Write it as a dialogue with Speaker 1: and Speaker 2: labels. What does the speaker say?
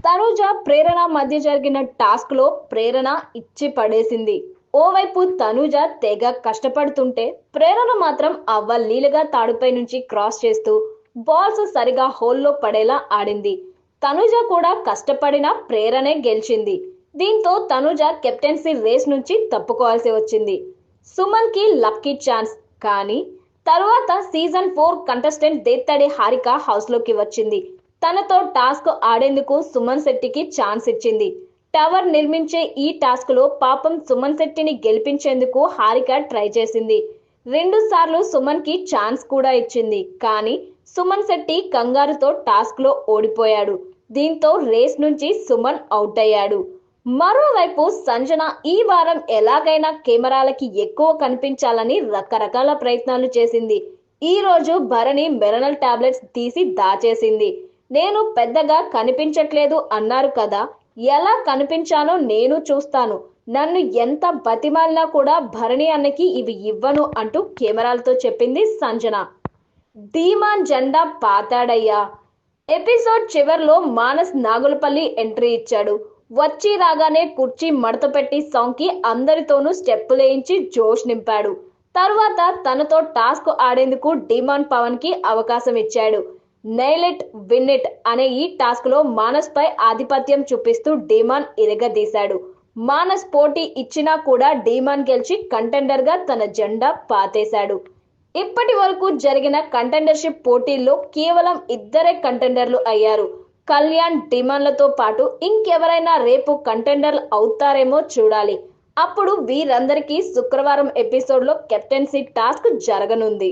Speaker 1: తనుజ ప్రేరణ మధ్య జరిగిన టాస్క్ లో ప్రేరణ ఇచ్చి పడేసింది. ఓవైపు తనుజ తెగ కష్టపడుతుంటే ప్రేరణ మాత్రం అవ్వలీలగా తాడుపై నుంచి క్రాస్ చేస్తూ బాల్స్ సరిగా హోల్లో పడేలా ఆడింది. తనుజ కూడా కష్టపడిన ప్రేరణే గెలిచింది. దీంతో తనుజ కెప్టెన్సీ రేస్ నుంచి తప్పుకోవాల్సి వచ్చింది. సుమన్ కి లక్కీ ఛాన్స్. కానీ తరువాత season 4 contestant Dethadi Harika house లోకి వచ్చింది. తనతో టాస్క్ ఆడేందుకు సుమన్ శెట్టికి ఛాన్స్ ఇచ్చింది. టవర్ నిర్మించే ఈ టాస్క్ లో పాపం సుమన్ శెట్టిని గెలిపించేందుకు హారిక ట్రై చేసింది. 2 సార్లు సుమన్ కి ఛాన్స్ కూడా ఇచ్చింది. కానీ సుమన్ శెట్టి కంగారుతో టాస్క్ లో ఓడిపోయాడు. దీంతో రేస్ నుంచి సుమన్ అవుట్ అయ్యాడు. మరోవైపు సంజన ఈ వారం ఎలాగైనా కెమెరాలకి ఎక్కువ కనిపించాలని రకరకాల ప్రయత్నాలు చేసింది. ఈ రోజు భరణి మెరనల్ టాబ్లెట్స్ తీసి దాచేసింది. నేను పెద్దగా కనిపించట్లేదు అన్నారు కదా, ఎలా కనిపించానో నేను చూస్తాను, నన్ను ఎంత బతిమాలినా కూడా భరణి అన్నకి ఇవి ఇవ్వను అంటూ కెమెరాలతో చెప్పింది సంజన. ధీమాన్ జెండా పాతాడయ్యా. ఎపిసోడ్ చివర్లో మానస్ నాగులపల్లి ఎంట్రీ ఇచ్చాడు. వచ్చి రాగానే కుర్చీ మడత పెట్టి సాంగ్ అందరితోనూ స్టెప్పులేయించి జోష్ నింపాడు. తరువాత తనతో టాస్క్ ఆడేందుకు డిమాండ్ పవన్ కి అవకాశం ఇచ్చాడు. నెయిల్ ఇట్ విన్ ఇట్ అనే ఈ టాస్క్ లో మానస్ పై ఆధిపత్యం చూపిస్తూ డిమాన్ ఇరగదీశాడు. మానస్ పోటీ ఇచ్చినా కూడా డిమాన్ గెలిచి కంటెండర్ గా తన జెండా పాతేశాడు. ఇప్పటి వరకు జరిగిన కంటెండర్షిప్ పోటీల్లో కేవలం 2 కంటెండర్లు అయ్యారు. కళ్యాణ్, డిమాన్లతో పాటు ఇంకెవరైనా రేపు కంటెండర్లు అవుతారేమో చూడాలి. అప్పుడు వీరందరికీ శుక్రవారం ఎపిసోడ్ లో కెప్టెన్సీ టాస్క్ జరగనుంది.